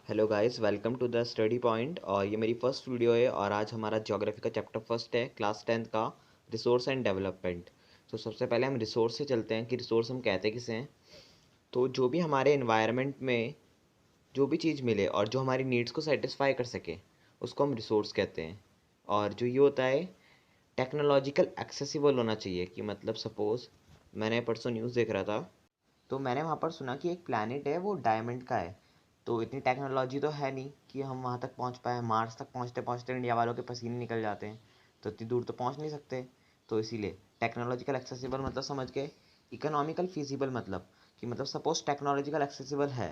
Hello guys, welcome to the study point. और ये मेरी फर्स्ट वीडियो है और आज हमारा ज्योग्राफी का चैप्टर फर्स्ट है, क्लास 10th का, रिसोर्स एंड डेवलपमेंट। तो सबसे पहले हम रिसोर्स से चलते हैं कि रिसोर्स हम कहते किसे हैं। तो जो भी हमारे इन्वायरमेंट में जो भी चीज़ मिले और जो हमारी नीड्स को सेटिस्फाई कर सके उसको हम रिसोर्स कहते हैं। और जो ये होता है टेक्नोलॉजिकल एक्सेसिबल होना चाहिए कि मतलब सपोज़ मैंने परसों न्यूज़ देख रहा था, तो मैंने वहाँ पर सुना कि एक प्लैनेट है वो डायमंड का है। तो इतनी टेक्नोलॉजी तो है नहीं कि हम वहाँ तक पहुँच पाए। मार्स तक पहुँचते पहुँचते इंडिया वालों के पसीने निकल जाते हैं, तो इतनी दूर तो पहुँच नहीं सकते। तो इसीलिए टेक्नोलॉजिकल एक्सेसिबल मतलब समझ के, इकोनॉमिकल फिजिबल मतलब कि मतलब सपोज टेक्नोलॉजिकल एक्सेसिबल है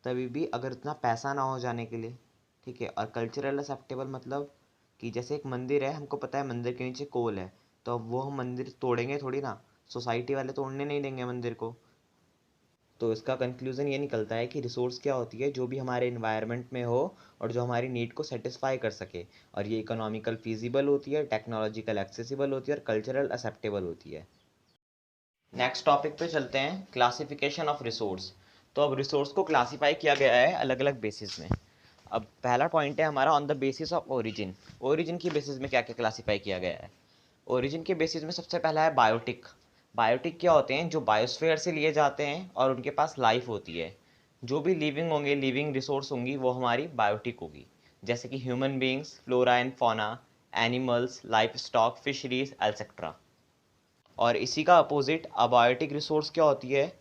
तभी भी अगर इतना पैसा ना हो जाने के लिए, ठीक है। और कल्चरल एक्सेप्टेबल मतलब कि जैसे एक मंदिर है, हमको पता है मंदिर के नीचे कोल है, तो अब वो हम मंदिर तोड़ेंगे थोड़ी ना, सोसाइटी वाले तोड़ने नहीं देंगे मंदिर को। तो इसका कंक्लूज़न ये निकलता है कि रिसोर्स क्या होती है, जो भी हमारे इन्वायरमेंट में हो और जो हमारी नीड को सेटिस्फाई कर सके। और ये इकोनॉमिकल फीजिबल होती है, टेक्नोलॉजिकल एक्सेसिबल होती है और कल्चरल एक्सेप्टेबल होती है। नेक्स्ट टॉपिक पे चलते हैं, क्लासिफिकेशन ऑफ रिसोर्स। तो अब रिसोर्स को क्लासीफाई किया गया है अलग अलग बेसिस में। अब पहला पॉइंट है हमारा on the basis of origin. Origin की बेसिस में क्या क्या क्लासीफाई किया गया है। ओरिजिन के बेसिस में सबसे पहला है बायोटिक। बायोटिक क्या होते हैं, जो बायोस्फीयर से लिए जाते हैं और उनके पास लाइफ होती है। जो भी लिविंग होंगे, लिविंग रिसोर्स होंगी, वो हमारी बायोटिक होगी। जैसे कि human beings, flora and fauna, animals, livestock, fisheries et cetera. और इसी का अपोजिट अबायोटिक रिसोर्स क्या होती है,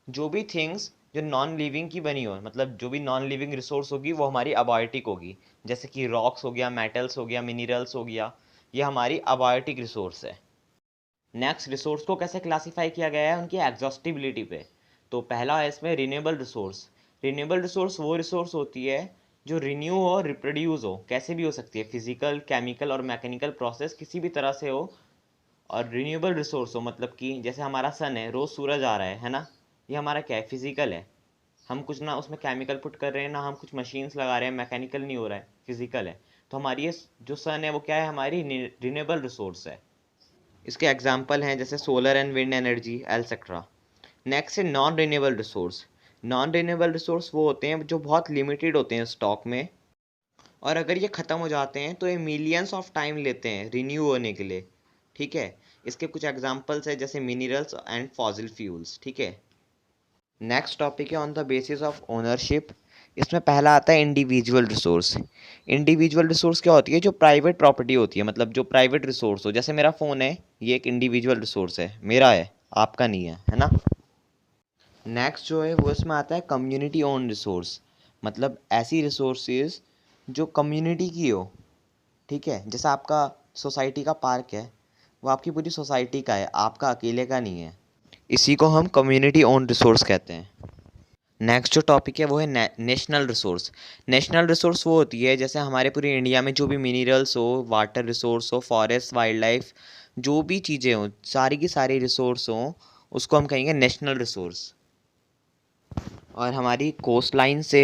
जो भी थिंग्स जो नॉन लिविंग की बनी हो, मतलब जो भी नॉन लिविंग रिसोर्स होगी वो हमारी अबायोटिक होगी। जैसे कि रॉक्स हो गया, मेटल्स हो गया, मिनरल्स हो गया, ये हमारी अबायोटिक रिसोर्स है। नेक्स्ट, रिसोर्स को कैसे क्लासीफाई किया गया है उनकी एग्जॉस्टिबिलिटी पे। तो पहला है इसमें रिन्यूएबल रिसोर्स। रिन्यूएबल रिसोर्स वो रिसोर्स होती है जो रिन्यू हो, रिप्रोड्यूस हो, कैसे भी हो सकती है, फिजिकल, केमिकल और मैकेनिकल प्रोसेस किसी भी तरह से हो। और रिन्यूएबल रिसोर्स हो मतलब कि जैसे हमारा सन है, रोज़ सूरज आ रहा है ना, ये हमारा क्या है, फिजिकल है। हम कुछ ना उसमें केमिकल पुट कर रहे हैं, ना हम कुछ मशीन्स लगा रहे हैं, मैकेनिकल नहीं हो रहा है, फिजिकल है। तो हमारी ये जो सन है वो क्या है, हमारी रिन्यूएबल रिसोर्स है। इसके एग्जाम्पल हैं जैसे solar and wind energy et cetera. Next है non renewable resource. Non renewable resource वो होते हैं जो बहुत लिमिटेड होते हैं स्टॉक में, और अगर ये ख़त्म हो जाते हैं तो ये मिलियंस ऑफ टाइम लेते हैं रिन्यू होने के लिए, ठीक है। इसके कुछ एग्जांपल्स है जैसे मिनरल्स एंड फॉसिल फ्यूल्स, ठीक है। नेक्स्ट टॉपिक है on the basis of ownership. इसमें पहला आता है इंडिविजुअल रिसोर्स। इंडिविजुअल रिसोर्स क्या होती है, जो प्राइवेट प्रॉपर्टी होती है, मतलब जो प्राइवेट रिसोर्स हो। जैसे मेरा फ़ोन है, ये एक इंडिविजुअल रिसोर्स है, मेरा है, आपका नहीं है ना। नेक्स्ट जो है वो इसमें आता है कम्युनिटी ओन रिसोर्स। मतलब ऐसी रिसोर्सेज जो कम्युनिटी की हो, ठीक है। जैसे आपका सोसाइटी का पार्क है, वो आपकी पूरी सोसाइटी का है, आपका अकेले का नहीं है। इसी को हम कम्युनिटी ओन रिसोर्स कहते हैं। नेक्स्ट जो टॉपिक है वो है नेशनल रिसोर्स। नेशनल रिसोर्स वो होती है जैसे हमारे पूरे इंडिया में जो भी मिनरल्स हो, वाटर रिसोर्स हो, फॉरेस्ट, वाइल्ड लाइफ, जो भी चीज़ें हों, सारी की सारी रिसोर्स हों, उसको हम कहेंगे नेशनल रिसोर्स। और हमारी कोस्ट लाइन से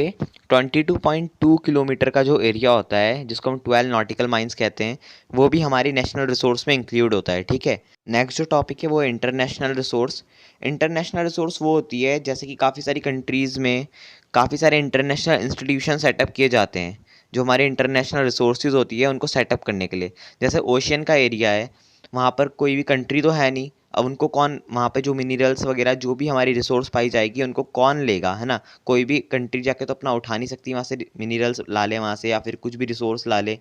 22.2 किलोमीटर का जो एरिया होता है, जिसको हम 12 नॉटिकल माइल्स कहते हैं, वो भी हमारी नेशनल रिसोर्स में इंक्लूड होता है, ठीक है। नेक्स्ट जो टॉपिक है वो है इंटरनेशनल रिसोर्स। इंटरनेशनल रिसोर्स वो होती है जैसे कि काफ़ी सारी कंट्रीज़ में काफ़ी सारे इंटरनेशनल इंस्टीट्यूशन सेटअप किए जाते हैं, जो हमारे इंटरनेशनल रिसोर्सेज होती है उनको सेटअप करने के लिए। जैसे ओशियन का एरिया है, वहाँ पर कोई भी कंट्री तो है नहीं, अब उनको कौन, वहाँ पे जो मिनरल्स वगैरह जो भी हमारी रिसोर्स पाई जाएगी उनको कौन लेगा, है ना। कोई भी कंट्री जाके तो अपना उठा नहीं सकती वहाँ से मिनरल्स ला ले वहाँ से, या फिर कुछ भी रिसोर्स ला ले।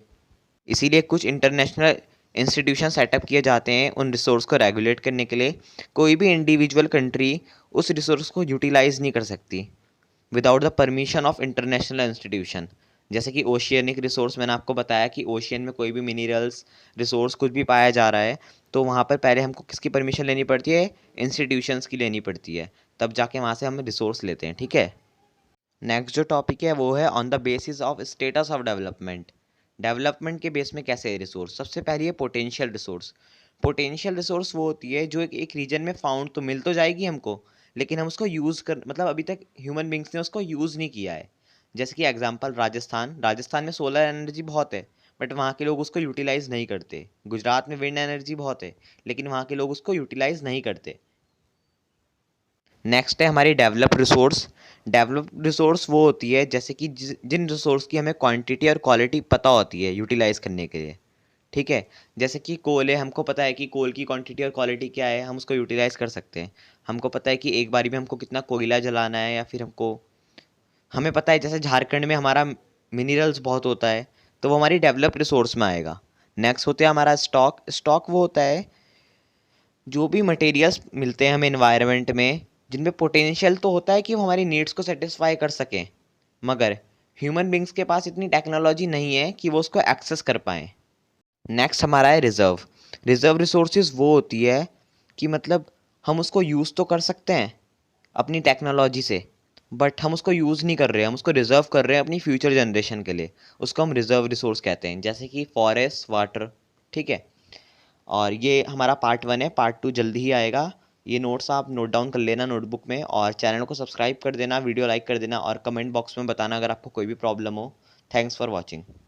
इसीलिए कुछ इंटरनेशनल इंस्टीट्यूशन सेटअप किए जाते हैं उन रिसोर्स को रेगुलेट करने के लिए। कोई भी इंडिविजुअल कंट्री उस रिसोर्स को यूटिलाइज नहीं कर सकती without the permission of international institution. जैसे कि ओशियनिक रिसोर्स, मैंने आपको बताया कि ओशियन में कोई भी मिनरल्स रिसोर्स कुछ भी पाया जा रहा है, तो वहाँ पर पहले हमको किसकी परमिशन लेनी पड़ती है, इंस्टीट्यूशंस की लेनी पड़ती है, तब जाके वहाँ से हम रिसोर्स लेते हैं, ठीक है। नेक्स्ट जो टॉपिक है वो है on the basis of status of development. Development के बेस में कैसे है रिसोर्स। सबसे पहले है पोटेंशियल रिसोर्स। पोटेंशियल रिसोर्स वो होती है जो एक रीजन में फाउंड तो मिल तो जाएगी हमको, लेकिन हम उसको यूज़ कर, मतलब अभी तक ह्यूमन बींग्स ने उसको यूज़ नहीं किया है। जैसे कि एग्जांपल राजस्थान, राजस्थान में सोलर एनर्जी बहुत है, बट वहाँ के लोग उसको यूटिलाइज़ नहीं करते। गुजरात में विंड एनर्जी बहुत है, लेकिन वहाँ के लोग उसको यूटिलाइज़ नहीं करते। नेक्स्ट है हमारी डेवलप रिसोर्स। डेवलप्ड रिसोर्स वो होती है जैसे कि जिन रिसोर्स की हमें क्वांटिटी और क्वालिटी पता होती है यूटिलाइज करने के लिए। ठीक है, जैसे कि कोल है, हमको पता है कि कोल की क्वांटिटी और क्वालिटी क्या है, हम उसको यूटिलाइज कर सकते हैं। हमको पता है कि एक बारी में हमको कितना कोयला जलाना है, या फिर हमें पता है जैसे झारखंड में हमारा मिनरल्स बहुत होता है, तो वो हमारी डेवलप्ड रिसोर्स में आएगा। नेक्स्ट होता है हमारा स्टॉक। स्टॉक वो होता है जो भी मटेरियल्स मिलते हैं हमें इन्वायरमेंट में, जिनमें पोटेंशियल तो होता है कि वो हमारी नीड्स को सेटिस्फाई कर सकें, मगर ह्यूमन बींग्स के पास इतनी टेक्नोलॉजी नहीं है कि वो उसको एक्सेस कर पाएँ। नेक्स्ट हमारा है रिज़र्व। रिज़र्व रिसोर्सेज वो होती है कि मतलब हम उसको यूज़ तो कर सकते हैं अपनी टेक्नोलॉजी से, बट हम उसको यूज़ नहीं कर रहे हैं, हम उसको रिज़र्व कर रहे हैं अपनी फ्यूचर जनरेशन के लिए। उसको हम रिज़र्व रिसोर्स कहते हैं, जैसे कि फॉरेस्ट, वाटर। ठीक है, और ये हमारा पार्ट 1 है, पार्ट 2 जल्दी ही आएगा। ये नोट्स आप नोट डाउन कर लेना नोटबुक में, और चैनल को सब्सक्राइब कर देना, वीडियो लाइक कर देना, और कमेंट बॉक्स में बताना अगर आपको कोई भी प्रॉब्लम हो। Thanks for watching.